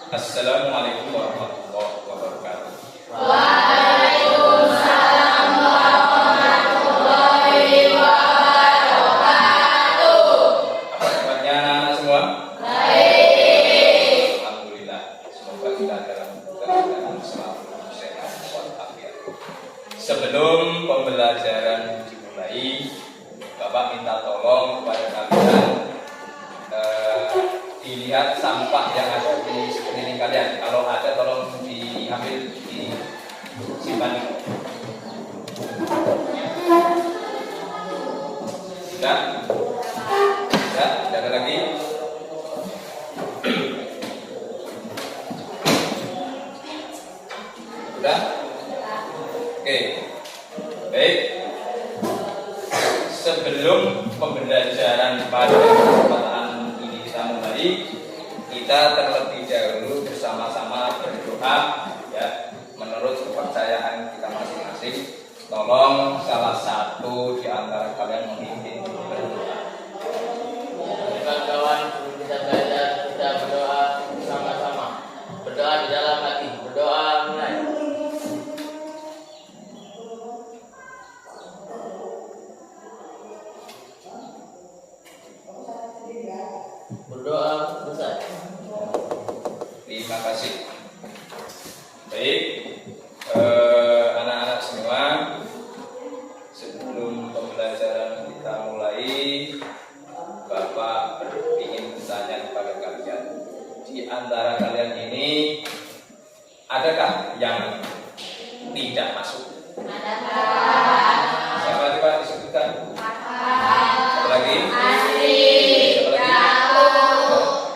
Assalamualaikum warahmatullahi wabarakatuh. Waalaikumsalam warahmatullahi wabarakatuh. Apa kabarnya anak-anak semua? Baik. Alhamdulillah. Semoga kita dalam keadaan selalu sehat walafiat. Sebelum pembelajaran dimulai, Bapak minta tolong kepada kalian dilihat sampah yang ada di sekeliling kalian. Kalau ada tolong diambil, disimpan. Sudah? Sudah? Tidak ada lagi? Sudah? Oke. Baik. Sebelum pembelajaran pada kesempatan ini kita mulai, kita terlebih dahulu bersama-sama berdoa, ya, menurut kepercayaan kita masing-masing. Tolong salah satu di antara kalian memimpin berdoa. Kawan-kawan, sebelum kita belajar, kita berdoa bersama-sama. Berdoa di dalam hati. Berdoa mulai. Berdoa selesai. Terima kasih. Baik, anak-anak semua, sebelum pembelajaran kita mulai, Bapak ingin bertanya kepada kalian. Di antara kalian ini, adakah yang tidak masuk? Siapa coba disebutkan? Siapa lagi? Siapa lagi?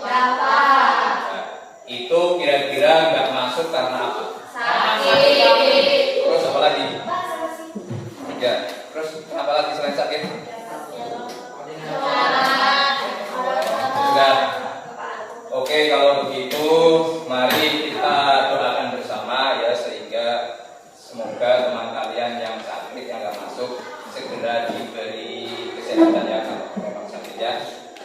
Nah, itu kira-kira nggak masuk karena apa? Terus apa lagi? Ya, terus apa lagi selain sakit? Enggak. Oke, kalau begitu mari kita doakan bersama, ya, sehingga semoga teman kalian yang sakit, yang nggak masuk, segera diberi kesehatan, ya, kalau memang sakit, ya.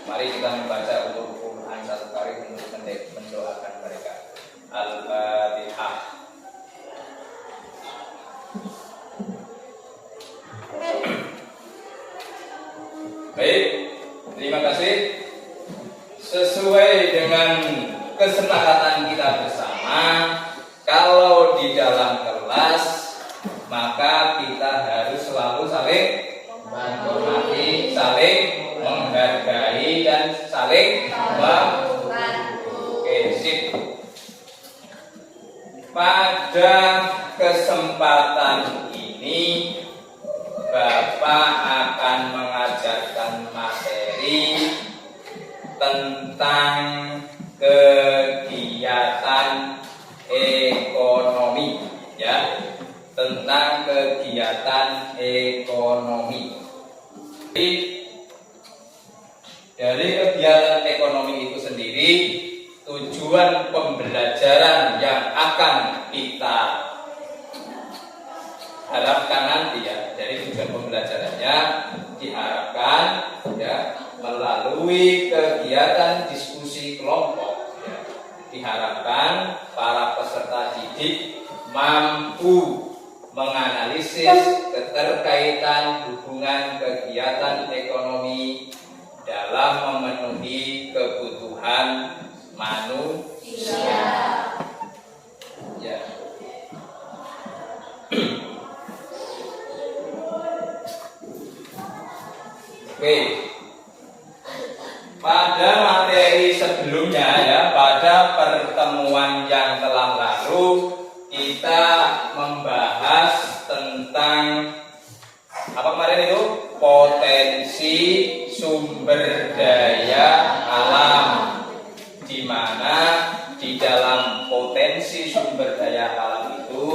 Mari kita membaca untuk Quran satu kali untuk mendoakan mereka. Al-Fatihah. Baik, terima kasih. Sesuai dengan kesepakatan kita bersama, kalau di dalam kelas maka kita harus selalu saling menghormati, saling menghargai, dan saling membantu. Oke, sip. Pada kesempatan ini Bapak akan mengajarkan materi tentang kegiatan ekonomi, ya, tentang kegiatan ekonomi. Dari kegiatan ekonomi itu sendiri, tujuan pembelajaran yang akan kita harapkan nanti, ya, dari tujuan pembelajarannya diharapkan, ya, melalui kegiatan diskusi kelompok, ya, diharapkan para peserta didik mampu menganalisis keterkaitan hubungan kegiatan ekonomi dalam memenuhi kebutuhan manusia. Ya. Oke. Pada materi sebelumnya, ya, pada pertemuan yang telah lalu, kita membahas tentang apa kemarin itu? Potensi sumber daya alam, di mana di dalam potensi sumber daya alam itu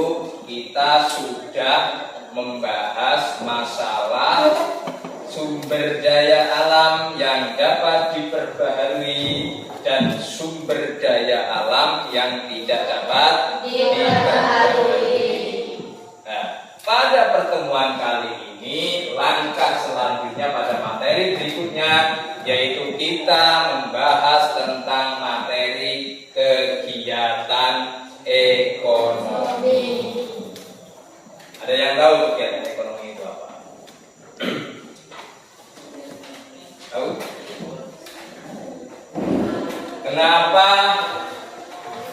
kita sudah membahas masalah sumber daya alam yang dapat diperbaharui dan sumber daya alam yang tidak dapat diperbaharui. Nah, pada pertemuan kali ini, langkah selanjutnya pada materi berikutnya, yaitu kita membahas tentang materi kegiatan kegiatan ekonomi. Ada yang tahu kegiatan ekonomi itu apa? Tahu? Kenapa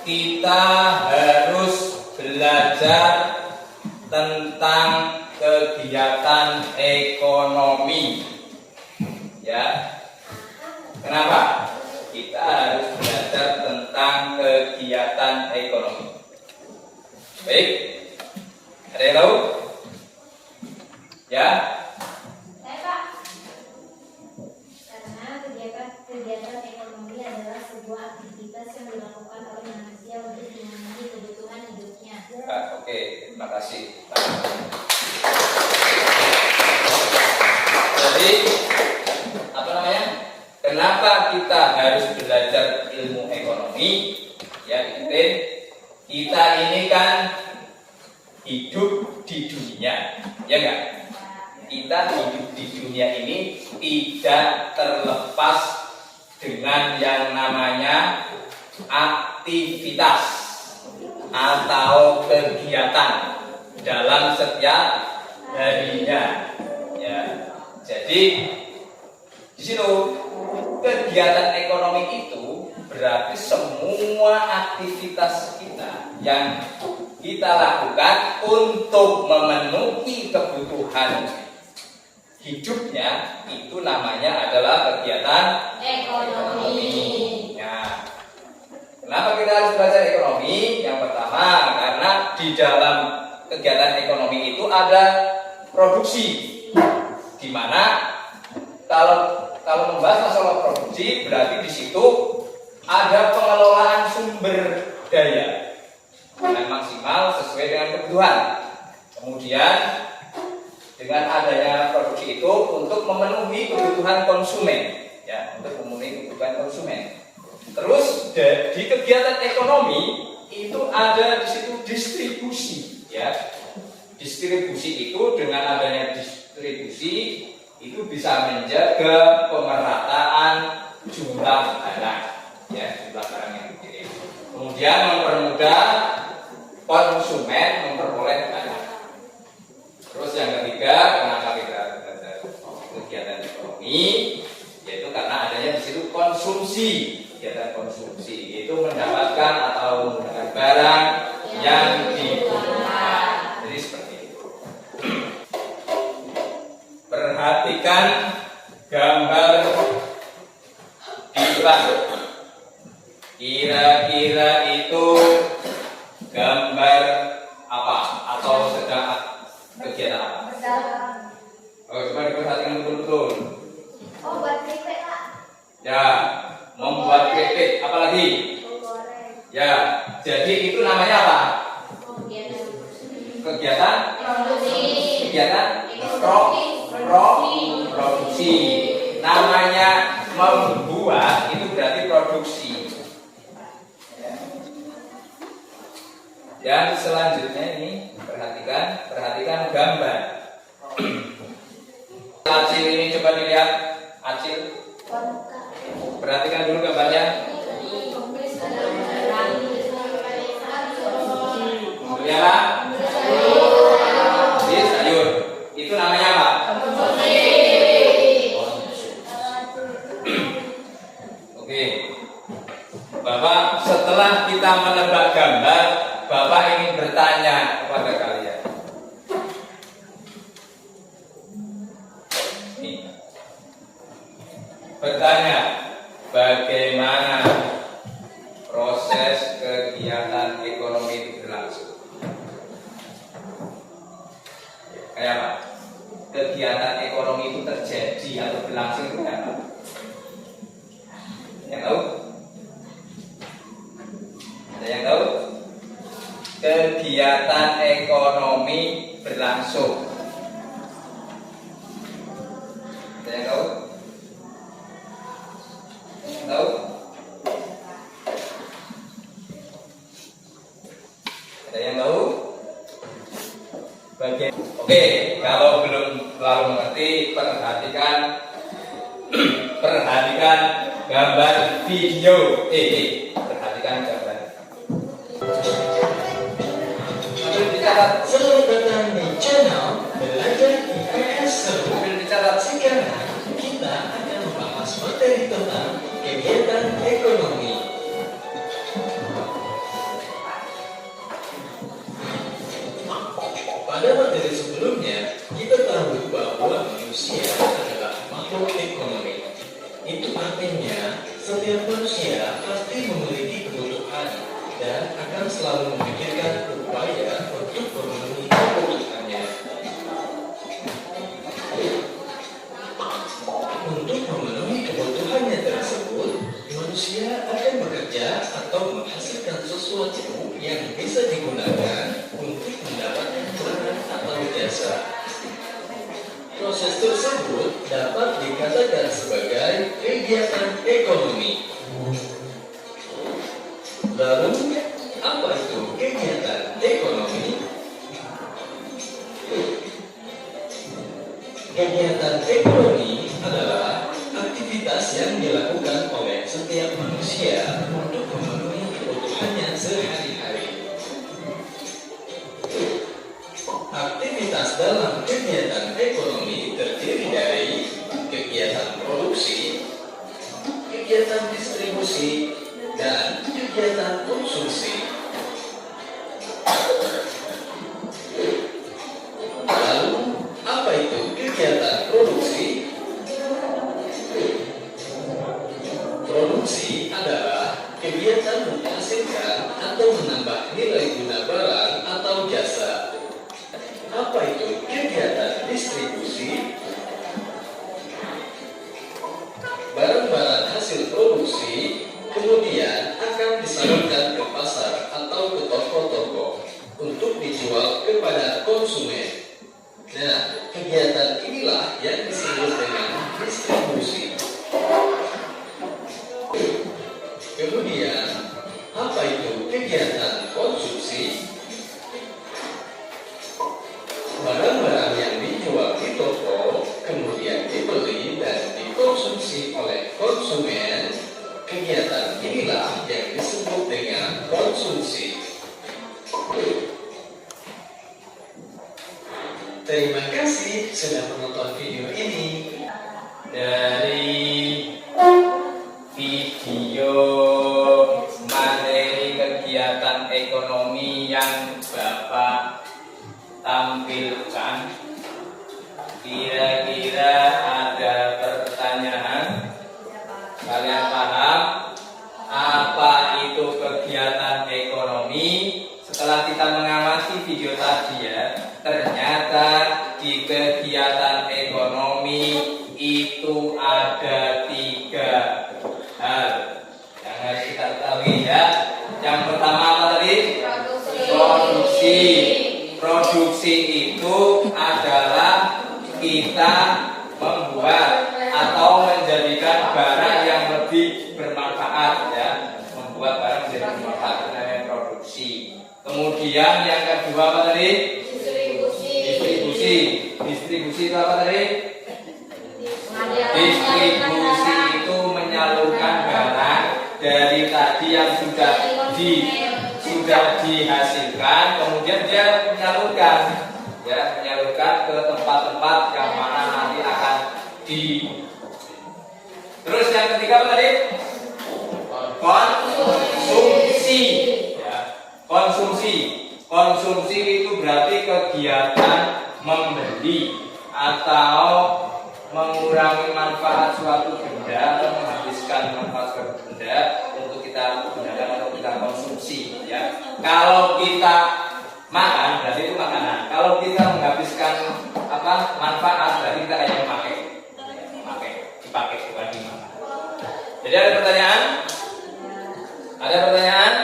kita harus belajar tentang kegiatan ekonomi? Ya, kenapa kita harus belajar tentang kegiatan ekonomi? Baik, ada yang tahu? Ya? Karena kegiatan ekonomi adalah sebuah aktivitas yang dilakukan oleh manusia untuk memenuhi kebutuhan hidupnya. Oke, terima kasih. Jadi, apa namanya? Kenapa kita harus belajar ilmu ekonomi? Ya, ikutin. Kita ini kan hidup di dunia, ya enggak? Kita hidup di dunia ini tidak terlepas dengan yang namanya aktivitas atau kegiatan dalam setiap harinya. Ya, jadi di situ kegiatan ekonomi itu berarti semua aktivitas kita yang kita lakukan untuk memenuhi kebutuhan hidupnya, itu namanya adalah kegiatan ekonomi. Nah, kenapa kita harus belajar ekonomi? Yang pertama, karena di dalam kegiatan ekonomi itu ada produksi, di mana kalau membahas masalah produksi berarti di situ ada pengelolaan sumber daya dengan maksimal sesuai dengan kebutuhan. Kemudian dengan adanya produksi itu untuk memenuhi kebutuhan konsumen, ya, untuk memenuhi kebutuhan konsumen. Terus di kegiatan ekonomi itu ada di situ distribusi, ya. Distribusi itu dengan adanya distribusi itu bisa menjaga pemerataan jumlah barang, ya, jumlah barang yang dikirim. Kemudian mempermudah konsumen memperoleh barang. Terus yang ketiga, kenapa kita belajar kegiatan ekonomi? Yaitu karena adanya di situ konsumsi, kegiatan konsumsi, yaitu mendapatkan atau menggunakan barang yang dibutuhkan. Jadi seperti itu. Perhatikan gambar di belakang. Kira-kira itu gambar apa atau sedang kegiatan apa? Oh, coba diperhatikan betul-betul. Oh, buat keripik, Pak. Ya, membuat keripik. Apalagi? Ya, jadi itu namanya apa? Kegiatan kegiatan produksi. Namanya membuat itu berarti produksi. Dan selanjutnya ini perhatikan gambar. Acil ini coba dilihat, Acil. Perhatikan dulu gambarnya. Lihatlah. Ini sayur. Itu namanya apa? Oke. Bapak, setelah kita menebak gambar, Bapak ingin bertanya kepada kalian. Nih. Bertanya, bagaimana proses kegiatan ekonomi itu berlangsung? Kayak apa? Kegiatan ekonomi itu terjadi atau berlangsung itu kayak apa? Yang tahu? Ada yang tahu? Kegiatan ekonomi berlangsung. Ada yang tahu? Tahu? Ada yang tahu? Oke, kalau belum terlalu mengerti, perhatikan gambar video. Perhatikan gambar. tentang kegiatan ekonomi. Pada materi sebelumnya, kita tahu bahwa manusia adalah makhluk ekonomi. Itu artinya, setiap manusia pasti memiliki kebutuhan dan akan selalu memikirkan upaya untuk memenuhi kebutuhannya. Untuk memenuhi kebutuhannya tersebut, manusia akan bekerja atau menghasilkan sesuatu yang bisa digunakan untuk mendapatkan barang atau jasa. Proses tersebut dapat dikatakan sebagai kegiatan ekonomi. Lalu, apa itu kegiatan ekonomi? Kegiatan ekonomi adalah aktivitas yang dilakukan oleh setiap manusia untuk memenuhi kebutuhannya sehari-hari. Aktivitas dalam kegiatan ekonomi terdiri dari kegiatan produksi, kegiatan distribusi, dan kegiatan konsumsi. Lalu, apa itu kegiatan produksi? Produksi adalah kegiatan menghasilkan atau menambah nilai guna barang atau jasa. Apa itu kegiatan distribusi? Barang-barang hasil produksi kemudian akan disalurkan ke pasar atau ke toko-toko untuk dijual kepada konsumen. Nah, kegiatan inilah yang disebut dengan distribusi. Kemudian, apa itu kegiatan konsumsi? Barang-barang yang dijual di toko kemudian dibeli dan dikonsumsi oleh konsumen. Kegiatan inilah yang disebut dengan konsumsi. Terima kasih sudah menonton video ini. Dari video materi kegiatan ekonomi yang Bapak tampilkan, kira-kira ada pertanyaan? Kalian paham apa itu kegiatan ekonomi? Setelah kita mengamati video tadi ya, ternyata di kegiatan ekonomi itu ada 3 hal yang harus kita ketahui ya. Yang pertama apa tadi? Produksi. Produksi itu adalah kita membuat atau menjadikan barang yang lebih bermanfaat ya, membuat barang menjadi bermanfaat, namanya produksi. Kemudian yang kedua apa tadi? Distribusi. Distribusi itu apa tadi? Distribusi itu menyalurkan barang dari tadi yang sudah dihasilkan, kemudian dia menyalurkan ke tempat-tempat yang mana nanti akan Terus yang ketiga apa tadi? Konsumsi ya. Konsumsi itu berarti kegiatan membeli atau mengurangi manfaat suatu benda atau menghabiskan manfaat suatu benda untuk kita gunakan atau kita konsumsi ya. Kalau kita makan berarti itu makanan. Kalau kita menghabiskan manfaat berarti kita hanya memakai, dipakai bukan dimakan. Jadi ada pertanyaan? Ada pertanyaan?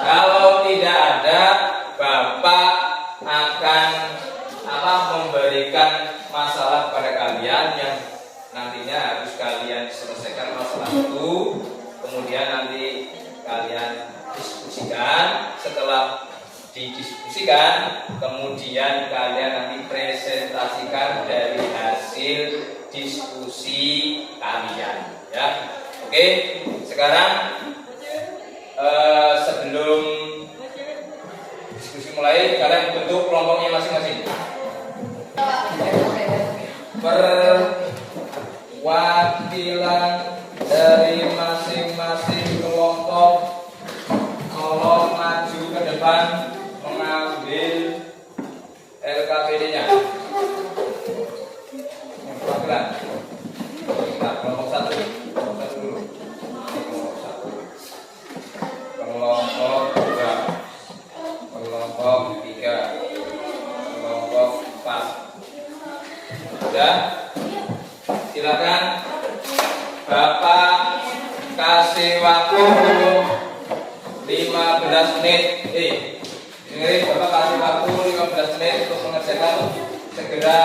Kalau tidak ada, Bapak akan memberikan masalah pada kalian yang nantinya harus kalian selesaikan masalah itu. Kemudian nanti kalian diskusikan. Setelah didiskusikan, kemudian kalian nanti presentasikan dari hasil diskusi kalian ya. Oke, sekarang sebelum diskusi mulai, kalian bentuk kelompoknya masing-masing. Perwakilan depan mengambil LKPD-nya. Yang perwakilan. Nah, kelompok 1. Kelompok 1 dulu. Kelompok 1. Kelompok 2. Kelompok 3. Kelompok 4. Sudah? Silakan. Bapak kasih waktu 15 menit. Ini Bapak kasih waktu 15 menit untuk mengerjakan. Segera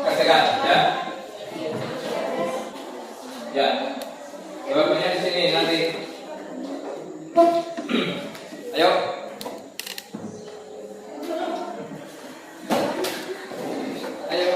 kerjakan, ya. Ya. Jawabannya di sini nanti. Ayo. Ayo.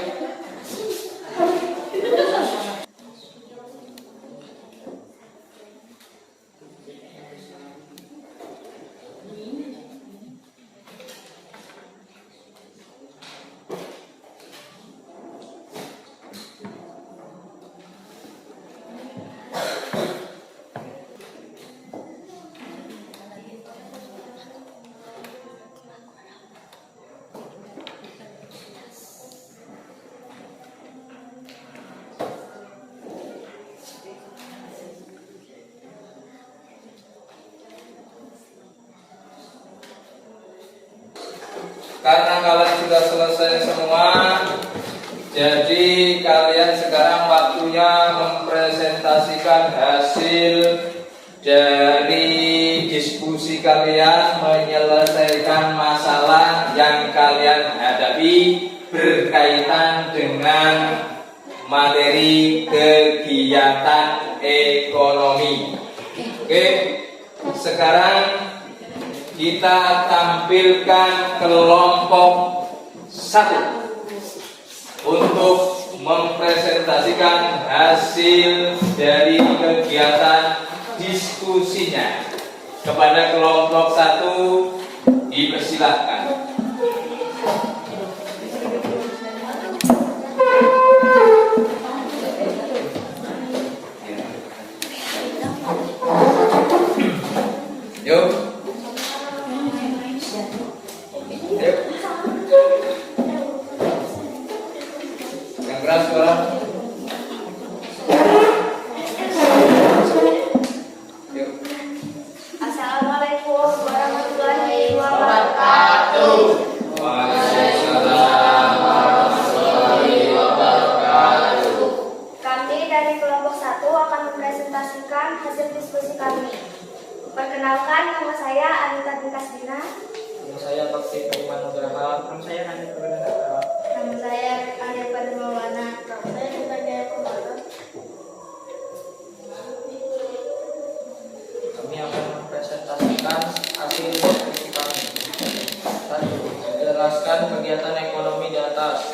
Karena kalian sudah selesai semua, jadi kalian sekarang waktunya mempresentasikan hasil dari diskusi kalian, menyelesaikan masalah yang kalian hadapi berkaitan dengan materi kegiatan ekonomi. Oke, sekarang kita tampilkan kelompok 1 untuk mempresentasikan hasil dari kegiatan diskusinya. Kepada kelompok 1 dipersilahkan. Yuk. Yang keras suara. Assalamualaikum warahmatullahi wabarakatuh. Waalaikumsalam warahmatullahi wabarakatuh. Kami dari kelompok 1 akan mempresentasikan hasil diskusi kami. Perkenalkan, nama saya Anita Dina. Nama saya Bakti Primanugraha. Nama saya Hanif Purwanata. Nama saya Arya Padmawana. Nama saya Sukanya Kumara. Kami akan mempresentasikan hasil diskusi kami. 1. Jelaskan kegiatan ekonomi di atas.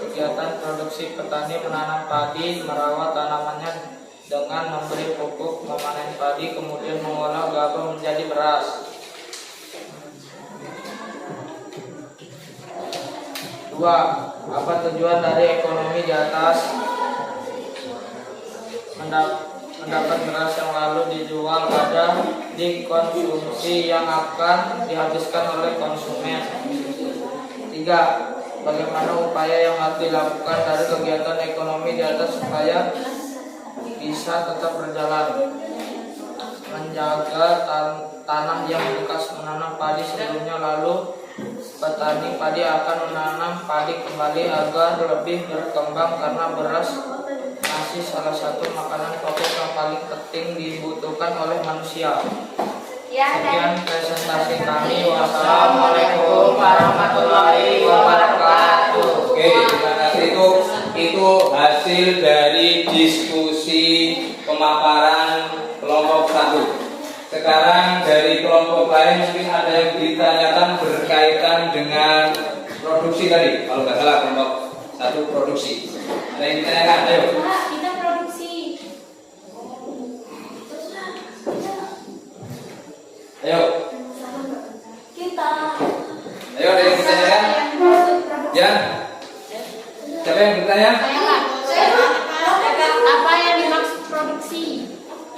Kegiatan produksi petani menanam padi, merawat tanamannya dengan memberi pupuk, memanen padi, kemudian mengolah gabah menjadi beras. 2. Apa tujuan dari ekonomi di atas? Mendapat beras yang lalu dijual ada di konsumsi yang akan dihabiskan oleh konsumen. 3. Bagaimana upaya yang harus dilakukan dari kegiatan ekonomi di atas supaya bisa tetap berjalan? Menjaga tanah yang bekas menanam padi sebelumnya, lalu petani padi akan menanam padi kembali agar lebih berkembang karena beras masih salah satu makanan pokok yang paling penting dibutuhkan oleh manusia. Sekian presentasi kami. Wassalamualaikum warahmatullahi wabarakatuh. Oke, terima kasih. Itu hasil dari diskusi pemaparan kelompok 1. Sekarang dari kelompok lain mungkin ada yang ditanyakan berkaitan dengan produksi tadi. Kalau nggak salah kelompok 1 produksi. Ada yang ditanyakan? Ayo. Kita produksi. Ayo. Kita. Ayo, ada yang ditanyakan? Ya. Siapa yang bertanya? Apa yang dimaksud produksi?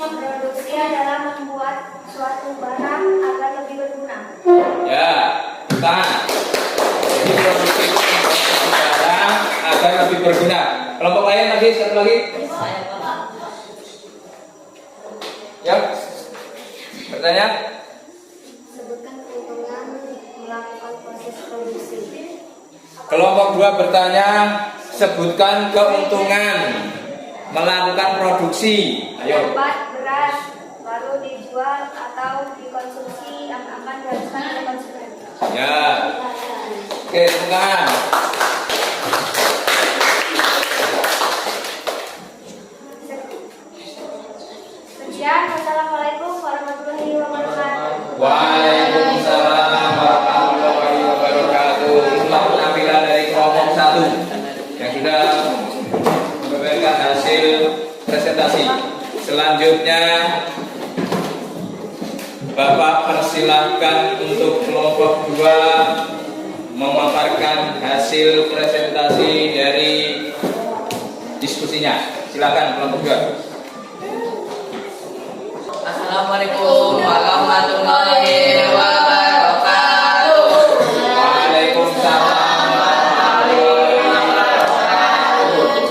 Produksi adalah membuat suatu barang satu lagi. Ya, bertanya. Sebutkan keuntungan melakukan proses produksi. Kelompok 2 bertanya, sebutkan keuntungan melakukan produksi. Ayo. Dapat beras lalu dijual atau dikonsumsi yang akan dihabiskan oleh konsumen. Ya. Oke, tepuk tangan. Sekian, wassalamualaikum warahmatullahi wabarakatuh. Waalaikumsalam warahmatullahi wabarakatuh. Itulah penampilan dari kelompok 1 yang sudah memberikan hasil presentasi. Selanjutnya Bapak persilahkan untuk kelompok 2 memaparkan hasil presentasi dari diskusinya. Silakan kelompok 2. Assalamualaikum warahmatullahi wabarakatuh. Waalaikumsalam warahmatullahi wabarakatuh.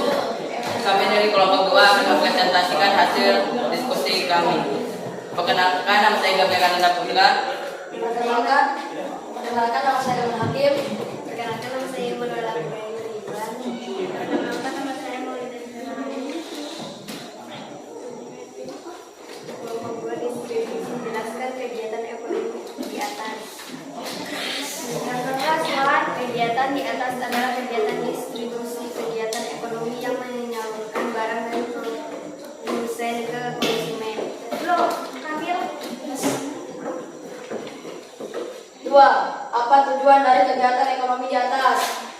Kami dari kelompok 2 akan mempresentasikan hasil diskusi kami. Perkenalkan, nama saya Gabriel Ananda Putra. Perkenalkan nama saya Iwan Hakim. Perkenalkan nama saya Manuel Ibrahim Ridwan. Perkenalkan nama saya Maulida Firman. Kelompok 2 distribusi menjelaskan kegiatan ekonomi di atas. Yang kelas kegiatan di atas adalah kegiatan distribusi kegiatan ekonomi yang menyalurkan barang dari produsen ke konsumen. Belum, ambil. 2. Apa tujuan dari kegiatan ekonomi di atas?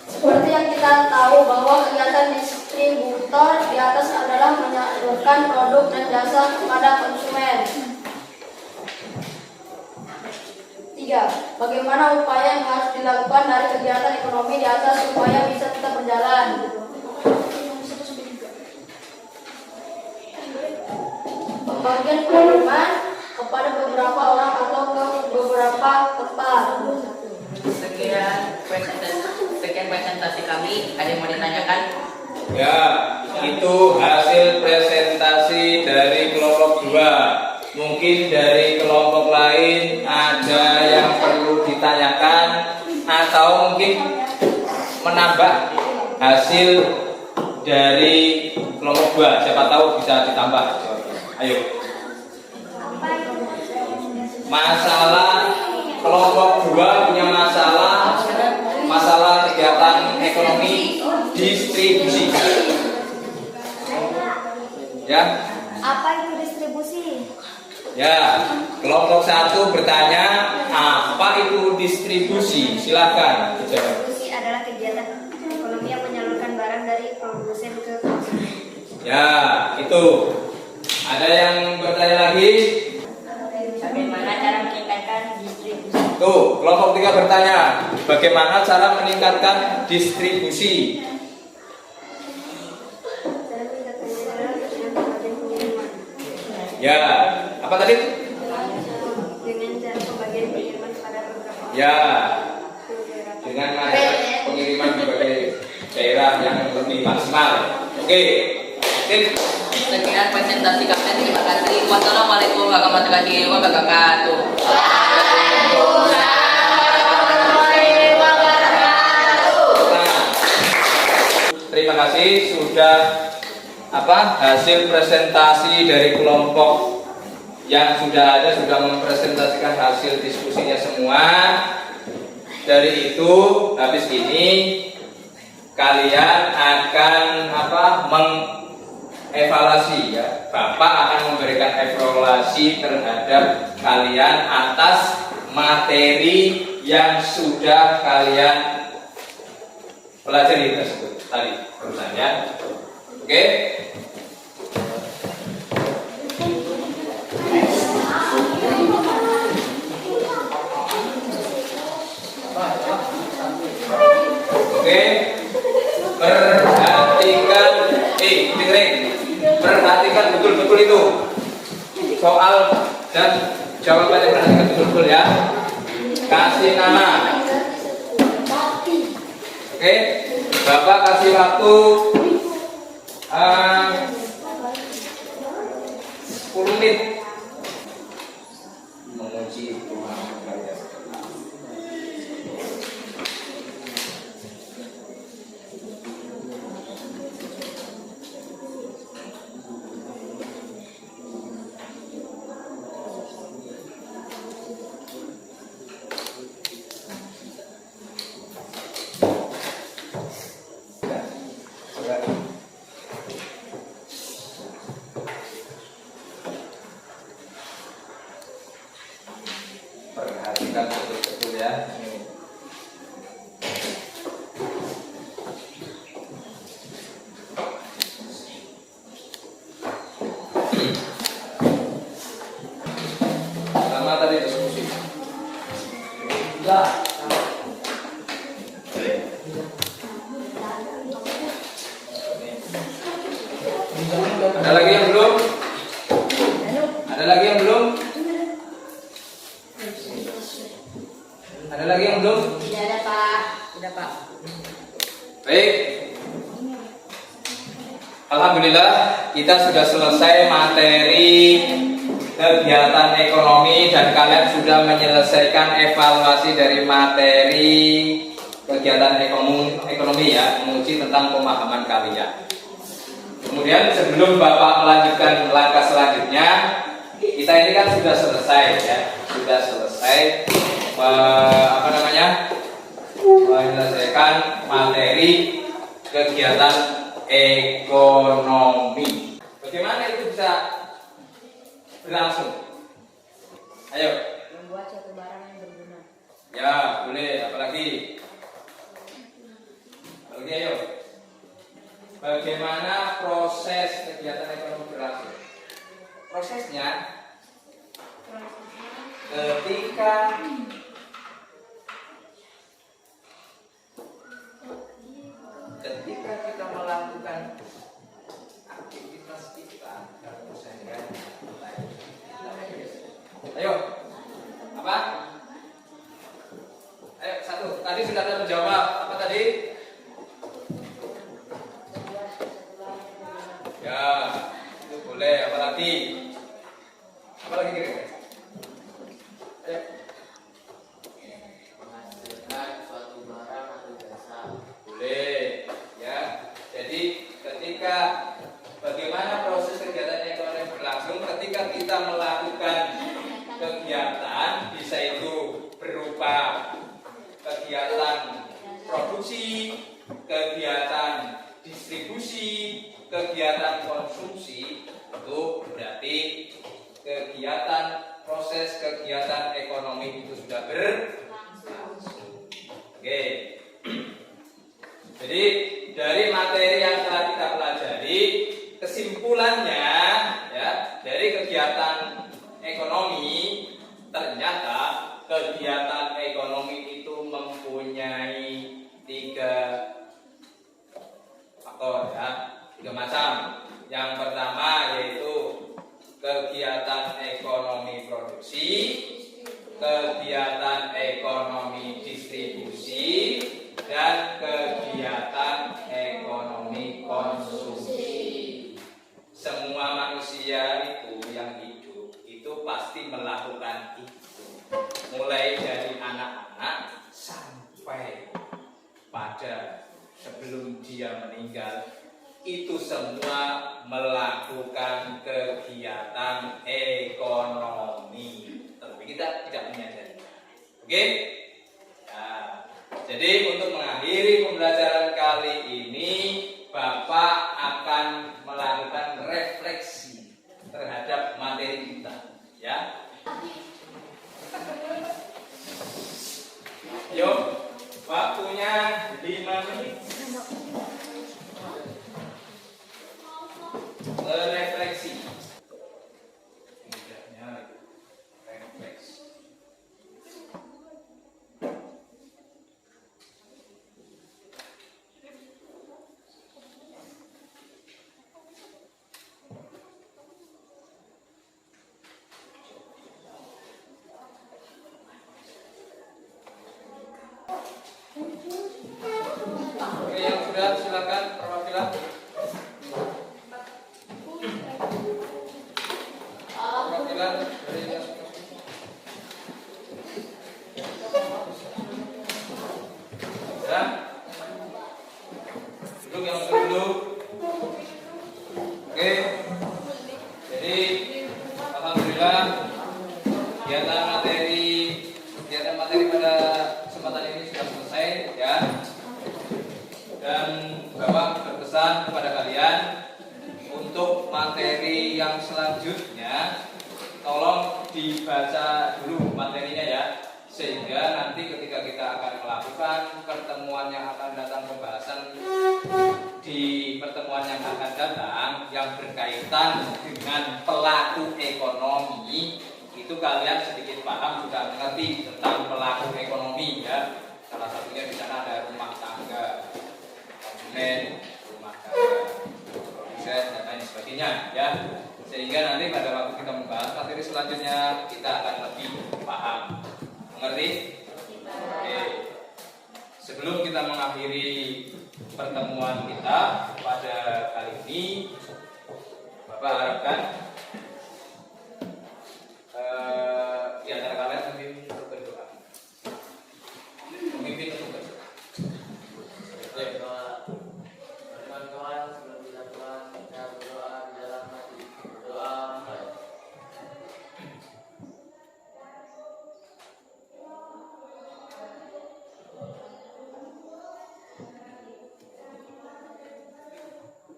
Seperti yang kita tahu bahwa kegiatan distributor di atas adalah menyalurkan produk dan jasa kepada konsumen. 3. Bagaimana upaya yang harus dilakukan dari kegiatan ekonomi di atas supaya bisa tetap berjalan? Pembagian penerimaan kepada beberapa orang atau ke beberapa tempat. Sekian presentasi kami. Ada yang mau ditanyakan? Ya, itu hasil presentasi dari kelompok 2. Mungkin dari kelompok lain ada yang perlu ditanyakan atau mungkin menambah hasil dari kelompok 2. Siapa tahu bisa ditambah. Ayo. Masalah kelompok 2 punya masalah kegiatan ekonomi distribusi. Ya. Apa itu distribusi? Ya, kelompok 1 bertanya apa itu distribusi? Silakan dijawab. Distribusi adalah kegiatan ekonomi yang menyalurkan barang dari produsen ke konsumen. Ya, itu. Ada yang bertanya lagi? Bagaimana cara meningkatkan distribusi? Tuh, kelompok 3 bertanya, bagaimana cara meningkatkan distribusi? Cara meningkatkannya adalah dengan pembagian pengiriman. Ya, apa tadi? Dengan cara pembagian pengiriman kepada beberapa orang. Ya, Beberapa. dengan ada pengiriman berbagai daerah yang lebih maksimal. Oke, sip. Sekian presentasi kami. Terima kasih. Wassalamualaikum warahmatullahi wabarakatuh. Terima kasih sudah hasil presentasi dari kelompok yang sudah ada sudah mempresentasikan hasil diskusinya semua. Dari itu habis ini kalian akan mengevaluasi ya. Bapak akan memberikan evaluasi terhadap kalian atas materi yang sudah kalian pelajari tersebut tadi urusannya. Oke? Oke, perhatikan, dengerin, perhatikan betul-betul itu soal dan jawabannya, perhatikan betul-betul ya. Kasih nama Oke, Bapak kasih waktu 10 menit menguji pemahaman kalian. Perhatikan betul-betul ya. Sama tadi diskusi. Enggak. Ada lagi yang belum? Ada lagi yang belum? Ada lagi yang belum? Tidak ada Pak. Tidak Pak. Baik. Alhamdulillah kita sudah selesai materi kegiatan ekonomi dan kalian sudah menyelesaikan evaluasi dari materi kegiatan ekonomi ya, menguji tentang pemahaman kalian. Kemudian sebelum Bapak melanjutkan langkah selanjutnya, kita ini kan sudah selesai ya, sudah selesai menyelesaikan materi kegiatan ekonomi. Bagaimana itu bisa berlangsung? Ayo. Membuat suatu barang yang berguna. Ya, boleh. Apalagi ayo. Bagaimana proses kegiatan ekonomi berlangsung? Prosesnya ketika kita melakukan aktivitas kita dalam sehari-hari. Ayo, apa? Ayo satu. Tadi sudah ada menjawab apa tadi? Ya, itu boleh. Apalagi? Apalagi kira-kira? Ayo. Menghasilkan suatu barang atau jasa. Boleh, ya. Jadi ketika bagaimana proses kegiatan ekonomi berlangsung ketika kita melakukan kegiatan, bisa itu berupa kegiatan produksi, kegiatan distribusi, kegiatan konsumsi, itu berarti kegiatan proses kegiatan ekonomi itu sudah berlangsung. Oke. Jadi dari materi yang telah kita pelajari, kesimpulannya ya, dari kegiatan ekonomi ternyata kegiatan ekonomi itu mempunyai 3 faktor ya, 3 macam. Yang pertama yaitu kegiatan ekonomi produksi, kegiatan ekonomi distribusi, dan kegiatan ekonomi konsumsi. Semua manusia itu yang hidup itu pasti melakukan itu, mulai dari anak-anak sampai pada sebelum dia meninggal, itu semua melakukan kegiatan ekonomi, tapi kita tidak menyadari. Oke? Nah, jadi untuk mengakhiri pembelajaran kali ini, Bapak akan melakukan refleksi terhadap materi kita, ya. Yuk, waktunya 5 menit. Refleksi. Refleksi. Jadi alhamdulillah kegiatan materi pada kesempatan ini sudah selesai ya. Dan Bapak berpesan kepada kalian untuk materi yang selanjutnya tolong dibaca dulu materinya ya, sehingga nanti ketika kita akan melakukan pertemuan yang akan datang, pembahasan di pertemuan yang akan datang yang berkaitan dengan pelaku ekonomi, itu kalian sedikit paham, juga mengerti tentang pelaku ekonomi ya. Salah satunya di sana ada rumah tangga, konsumen, rumah tangga, produsen dan lain sebagainya ya. Sehingga nanti pada waktu kita membahas materi selanjutnya kita akan lebih paham. Mengerti? Oke. Sebelum kita mengakhiri pertemuan kita pada kali ini, Bapak harapkan di antara kalian memimpin untuk berdoa. Memimpin untuk berdoa. Kawan-kawan, sebelum kita pulang, kita berdoa di dalam hati. Doa baik.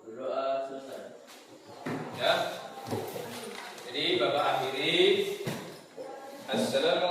Berdoa selesai. Ya. Jadi Bapak akhiri. Assalamualaikum